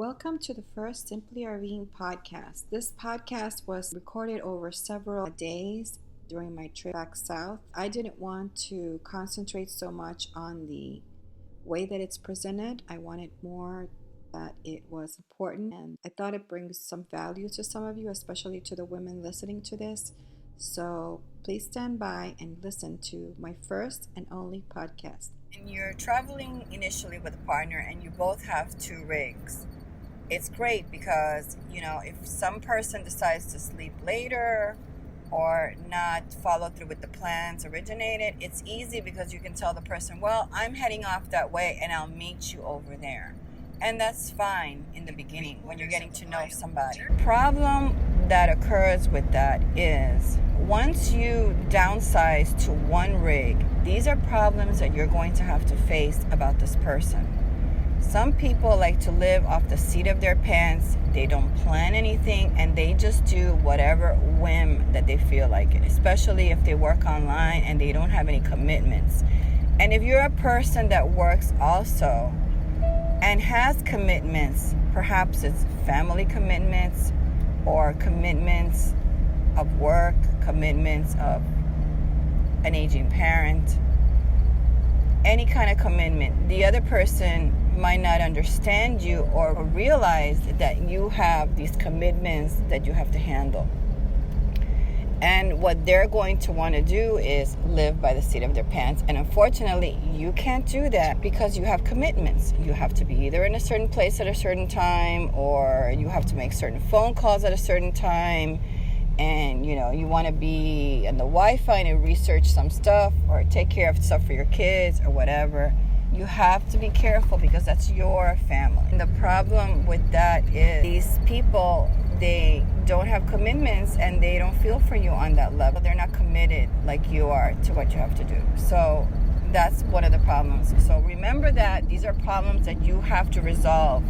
Welcome to the first Simply RVing podcast. This podcast was recorded over several days during my trip back south. I didn't want to concentrate so much on the way that it's presented. I wanted more that it was important, and I thought it brings some value to some of you, especially to the women listening to this. So please stand by and listen to my first and only podcast. And you're traveling initially with a partner and you both have two rigs. It's great because, if some person decides to sleep later or not follow through with the plans originated, it's easy because you can tell the person, well, I'm heading off that way and I'll meet you over there. And that's fine in the beginning when you're getting to know somebody. Problem that occurs with that is once you downsize to one rig, these are problems that you're going to have to face about this person. Some people like to live off the seat of their pants. They don't plan anything and they just do whatever whim that they feel like it, especially if they work online and they don't have any commitments. And if you're a person that works also and has commitments, perhaps it's family commitments or commitments of work, commitments of an aging parent, any kind of commitment, the other person might not understand you or realize that you have these commitments that you have to handle. And what they're going to want to do is live by the seat of their pants. And unfortunately, you can't do that because you have commitments. You have to be either in a certain place at a certain time, or you have to make certain phone calls at a certain time. And, you want to be in the Wi-Fi and research some stuff or take care of stuff for your kids or whatever. You have to be careful because that's your family. And the problem with that is these people, they don't have commitments and they don't feel for you on that level. They're not committed like you are to what you have to do. So that's one of the problems. So remember that these are problems that you have to resolve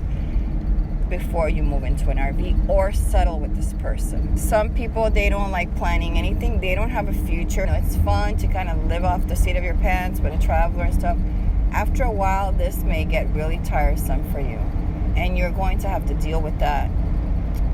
before you move into an RV or settle with this person. Some people, they don't like planning anything. They don't have a future. It's fun to kind of live off the seat of your pants with a traveler and stuff. After a while, this may get really tiresome for you, and you're going to have to deal with that.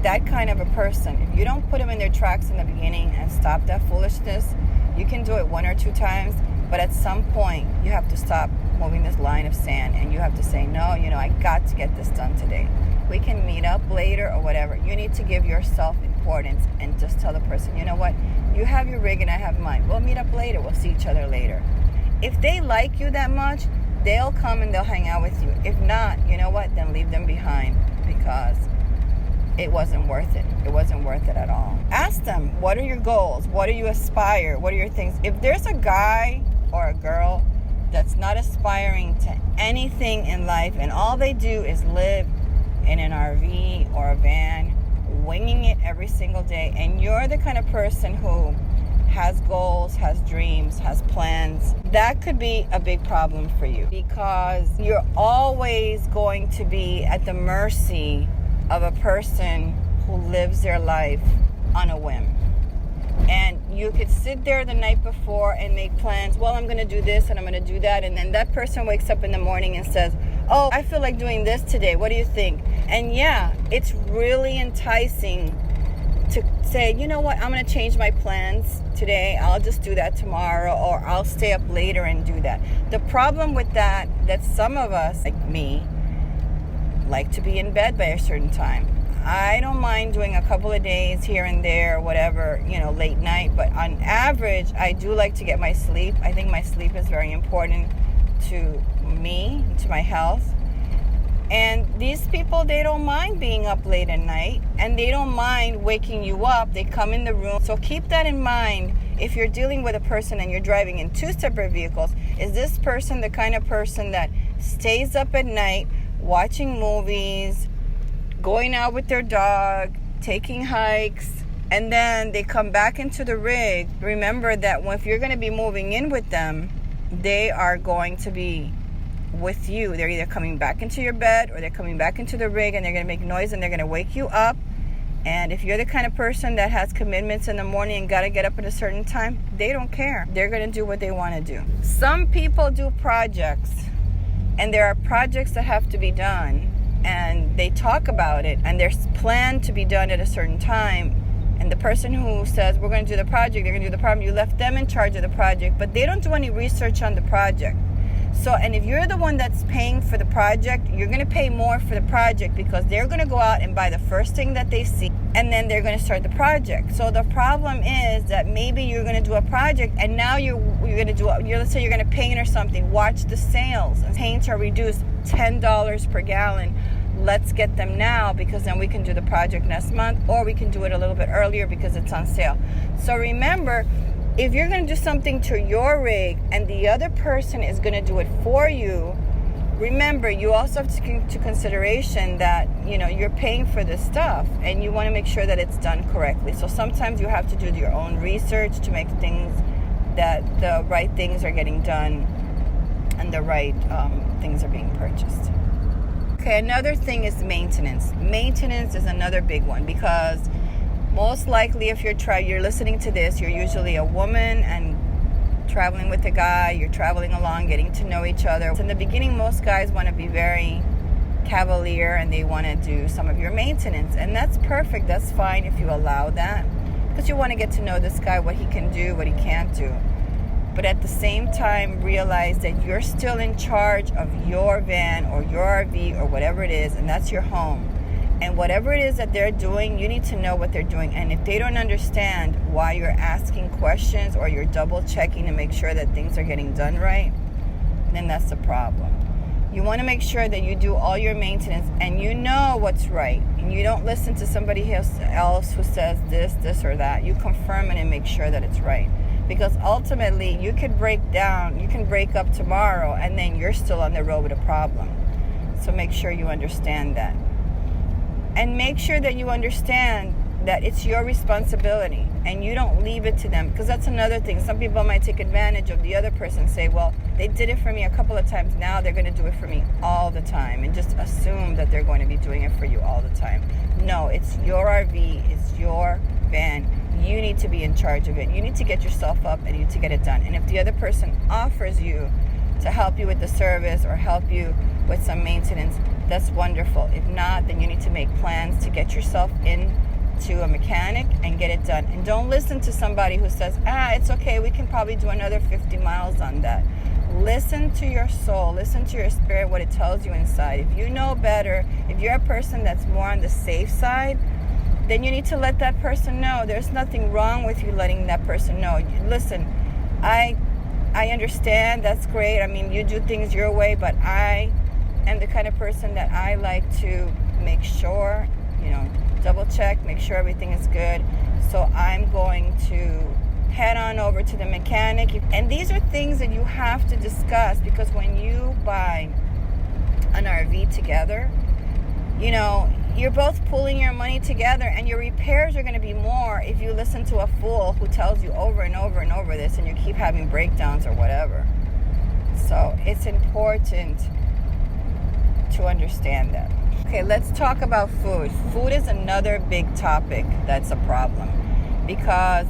That kind of a person, if you don't put them in their tracks in the beginning and stop that foolishness, you can do it one or two times, but at some point, you have to stop moving this line of sand, and you have to say, no, I got to get this done today. We can meet up later or whatever. You need to give yourself importance and just tell the person, you know what, you have your rig and I have mine. We'll meet up later. We'll see each other later. If they like you that much, they'll come and they'll hang out with you. If not, you know what, then leave them behind because it wasn't worth it. It wasn't worth it at all. Ask them, what are your goals? What do you aspire? What are your things? If there's a guy or a girl that's not aspiring to anything in life and all they do is live in an RV or a van, winging it every single day, and you're the kind of person who has goals, has dreams, has plans, that could be a big problem for you because you're always going to be at the mercy of a person who lives their life on a whim. And you could sit there the night before and make plans. Well, I'm going to do this and I'm going to do that. And then that person wakes up in the morning and says, oh, I feel like doing this today. What do you think? And yeah, it's really enticing to say, you know what, I'm going to change my plans today. I'll just do that tomorrow, or I'll stay up later and do that. The problem with that some of us, like me, like to be in bed by a certain time. I don't mind doing a couple of days here and there, whatever, late night. But on average, I do like to get my sleep. I think my sleep is very important to me, to my health. And these people, they don't mind being up late at night, and they don't mind waking you up. They come in the room. So keep that in mind if you're dealing with a person and you're driving in two separate vehicles. Is this person the kind of person that stays up at night watching movies, going out with their dog, taking hikes, and then they come back into the rig? Remember that if you're going to be moving in with them, they are going to be with you. They're either coming back into your bed or they're coming back into the rig, and they're going to make noise and they're going to wake you up. And if you're the kind of person that has commitments in the morning and got to get up at a certain time, they don't care. They're going to do what they want to do. Some people do projects, and there are projects that have to be done. and they talk about it, and there's planned to be done at a certain time, and the person who says we're going to do the project, they're going to do the project, you left them in charge of the project, but they don't do any research on the project. So, and if you're the one that's paying for the project, you're going to pay more for the project because they're going to go out and buy the first thing that they see, and then they're going to start the project. So the problem is that maybe you're going to do a project, and now you're going to do, let's say you're going to paint or something. Watch the sales. And paints are reduced $10 per gallon. Let's get them now, because then we can do the project next month, or we can do it a little bit earlier because it's on sale. So remember, if you're going to do something to your rig and the other person is going to do it for you, remember, you also have to take into consideration that, you're paying for this stuff, and you want to make sure that it's done correctly. So sometimes you have to do your own research to make things that the right things are getting done and the right things are being purchased. Okay, another thing is maintenance. Maintenance is another big one, because most likely if you're listening to this, you're usually a woman and traveling with a guy, you're traveling along, getting to know each other. So in the beginning, most guys want to be very cavalier and they want to do some of your maintenance, and that's perfect. That's fine if you allow that, because you want to get to know this guy, what he can do, what he can't do. But at the same time, realize that you're still in charge of your van or your RV or whatever it is, and that's your home. And whatever it is that they're doing, you need to know what they're doing. And if they don't understand why you're asking questions or you're double checking to make sure that things are getting done right, then that's the problem. You want to make sure that you do all your maintenance and you know what's right. And you don't listen to somebody else who says this, or that. You confirm it and make sure that it's right. Because ultimately, you can break up tomorrow, and then you're still on the road with a problem. So make sure you understand that. And make sure that you understand that it's your responsibility and you don't leave it to them, because that's another thing. Some people might take advantage of the other person and say, well, they did it for me a couple of times, now they're going to do it for me all the time, and just assume that they're going to be doing it for you all the time. No, it's your RV, it's your van. You need to be in charge of it. You need to get yourself up and you need to get it done. And if the other person offers you to help you with the service or help you with some maintenance, that's wonderful. If not, then you need to make plans to get yourself into a mechanic and get it done. And don't listen to somebody who says, it's okay, we can probably do another 50 miles on that. Listen to your soul, listen to your spirit, what it tells you inside. If you know better, if you're a person that's more on the safe side, then you need to let that person know. There's nothing wrong with you letting that person know. Listen, I understand, that's great. I mean, you do things your way, but I am the kind of person that I like to make sure, double check, make sure everything is good. So I'm going to head on over to the mechanic. And these are things that you have to discuss, because when you buy an RV together, you're both pulling your money together, and your repairs are going to be more if you listen to a fool who tells you over and over and over this, and you keep having breakdowns or whatever. So it's important to understand that. Okay, let's talk about food. Food is another big topic that's a problem, because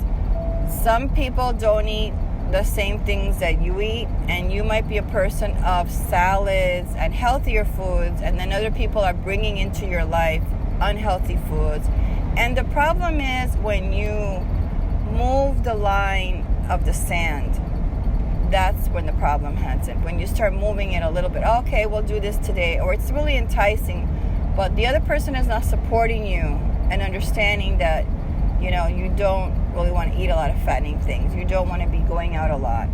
some people don't eat the same things that you eat, and you might be a person of salads and healthier foods, and then other people are bringing into your life unhealthy foods. And the problem is when you move the line of the sand, that's when the problem has it. When you start moving it a little bit, okay, we'll do this today, or it's really enticing, but the other person is not supporting you and understanding that you don't really want to eat a lot of fattening things. You don't want to be going out a lot.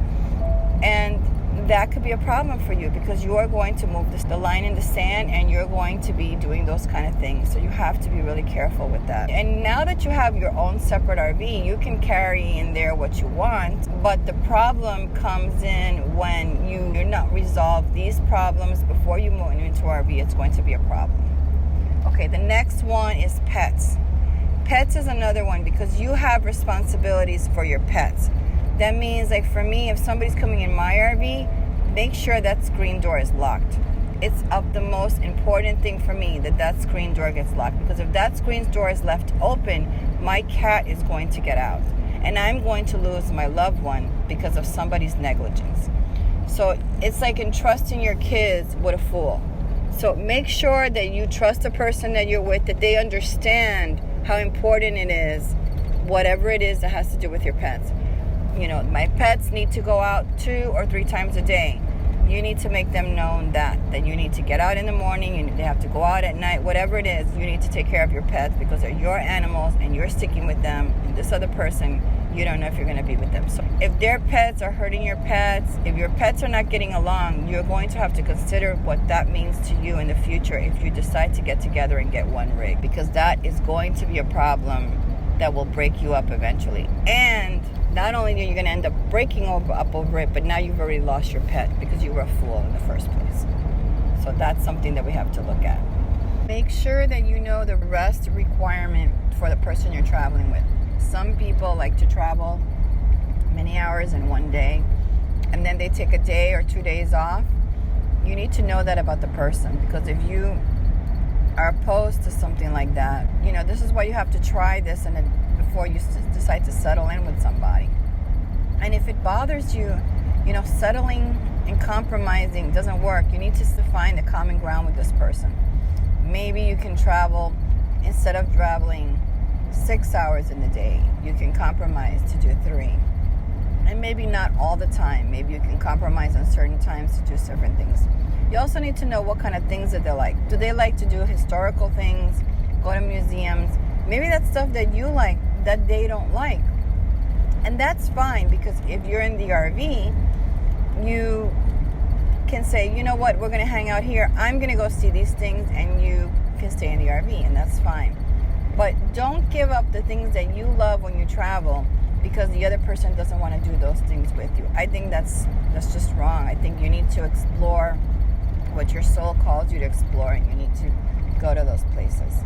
And that could be a problem for you, because you are going to move the line in the sand, and you're going to be doing those kind of things. So you have to be really careful with that. And now that you have your own separate RV, you can carry in there what you want. But the problem comes in when you're not resolved these problems before you move into RV. It's going to be a problem. Okay, the next one is pets. Pets is another one, because you have responsibilities for your pets. That means, like for me, if somebody's coming in my RV, make sure that screen door is locked. It's of the most important thing for me that screen door gets locked, because if that screen door is left open, my cat is going to get out, and I'm going to lose my loved one because of somebody's negligence. So it's like entrusting your kids with a fool. So make sure that you trust the person that you're with, that they understand how important it is, whatever it is that has to do with your pets. My pets need to go out 2 or 3 times a day. You need to make them known that you need to get out in the morning, they have to go out at night, whatever it is, you need to take care of your pets because they're your animals and you're sticking with them. And this other person, you don't know if you're going to be with them. So if their pets are hurting your pets, if your pets are not getting along, you're going to have to consider what that means to you in the future if you decide to get together and get one rig, because that is going to be a problem that will break you up eventually. And not only are you going to end up breaking up over it, but now you've already lost your pet because you were a fool in the first place. So that's something that we have to look at. Make sure that you know the rest requirement for the person you're traveling with. Some people like to travel many hours in one day, and then they take a day or 2 days off. You need to know that about the person, because if you are opposed to something like that, this is why you have to try this before you decide to settle in with somebody. And if it bothers you, settling and compromising doesn't work. You need to find a common ground with this person. Maybe you can travel, instead of traveling 6 hours in the day, you can compromise to do 3. And maybe not all the time. Maybe you can compromise on certain times to do different things. You also need to know what kind of things that they like. Do they like to do historical things, go to museums? Maybe that's stuff that you like that they don't like. And that's fine, because if you're in the RV, you can say, you know what, we're going to hang out here. I'm going to go see these things, and you can stay in the RV, and that's fine. But don't give up the things that you love when you travel because the other person doesn't want to do those things with you. I think that's just wrong. I think you need to explore what your soul calls you to explore, and you need to go to those places.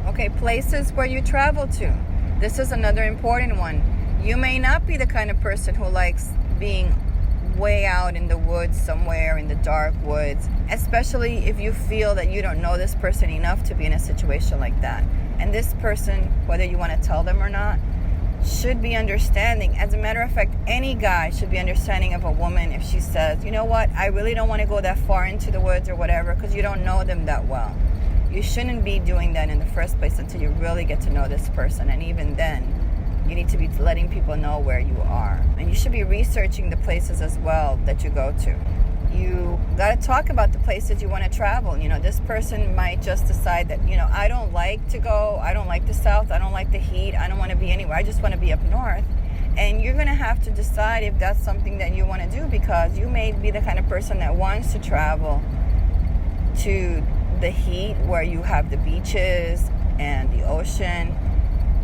Okay, places where you travel to. This is another important one. You may not be the kind of person who likes being way out in the woods somewhere, in the dark woods, especially if you feel that you don't know this person enough to be in a situation like that. And this person, whether you want to tell them or not, should be understanding. As a matter of fact, any guy should be understanding of a woman if she says, you know what, I really don't want to go that far into the woods or whatever, because you don't know them that well. You shouldn't be doing that in the first place until you really get to know this person. And even then, you need to be letting people know where you are. And you should be researching the places as well that you go to. You got to talk about the places you want to travel. This person might just decide that, I don't like to go, I don't like the South, I don't like the heat, I don't want to be anywhere, I just want to be up north. And you're going to have to decide if that's something that you want to do, because you may be the kind of person that wants to travel to the heat where you have the beaches and the ocean,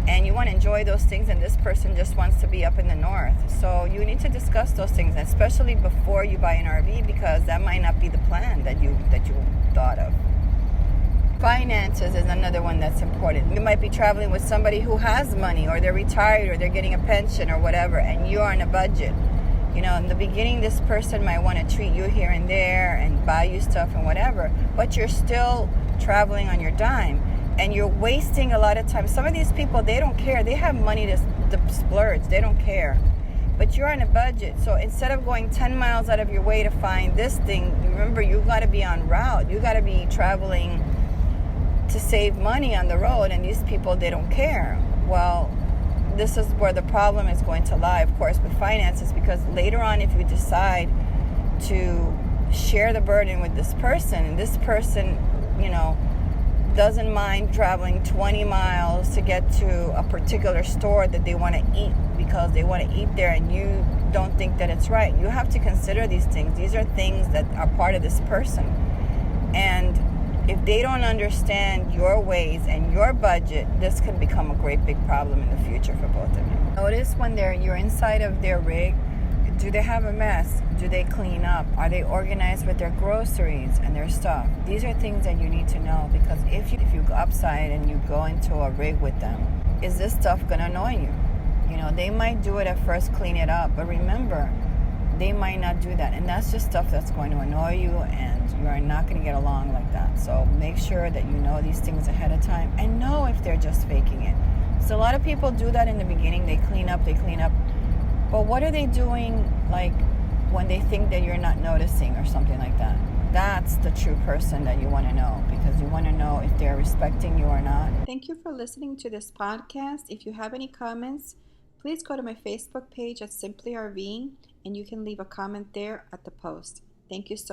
and you want to enjoy those things, and this person just wants to be up in the north. So you need to discuss those things, especially before you buy an RV, because that might not be the plan that you thought of. Finances is another one that's important. You might be traveling with somebody who has money, or they're retired, or they're getting a pension or whatever, and you're on a budget. In the beginning, this person might want to treat you here and there and buy you stuff and whatever, but you're still traveling on your dime. And you're wasting a lot of time. Some of these people, they don't care. They have money to splurge. They don't care. But you're on a budget. So instead of going 10 miles out of your way to find this thing, remember, you got to be on route. You got to be traveling to save money on the road. And these people, they don't care. Well, this is where the problem is going to lie, of course, with finances. Because later on, if you decide to share the burden with this person, and this person, doesn't mind traveling 20 miles to get to a particular store that they want to eat because they want to eat there, and you don't think that it's right. You have to consider these things. These are things that are part of this person. And if they don't understand your ways and your budget, this can become a great big problem in the future for both of you. Notice when you're inside of their rig, do they have a mess? Do they clean up? Are they organized with their groceries and their stuff? These are things that you need to know, because if you go upside and you go into a rig with them, is this stuff going to annoy you? They might do it at first, clean it up, but remember, they might not do that. And that's just stuff that's going to annoy you, and you are not going to get along like that. So make sure that you know these things ahead of time and know if they're just faking it. So a lot of people do that in the beginning. They clean up. But what are they doing, like, when they think that you're not noticing or something like that? That's the true person that you want to know, because you want to know if they're respecting you or not. Thank you for listening to this podcast. If you have any comments, please go to my Facebook page at Simply RVing, and you can leave a comment there at the post. Thank you so much.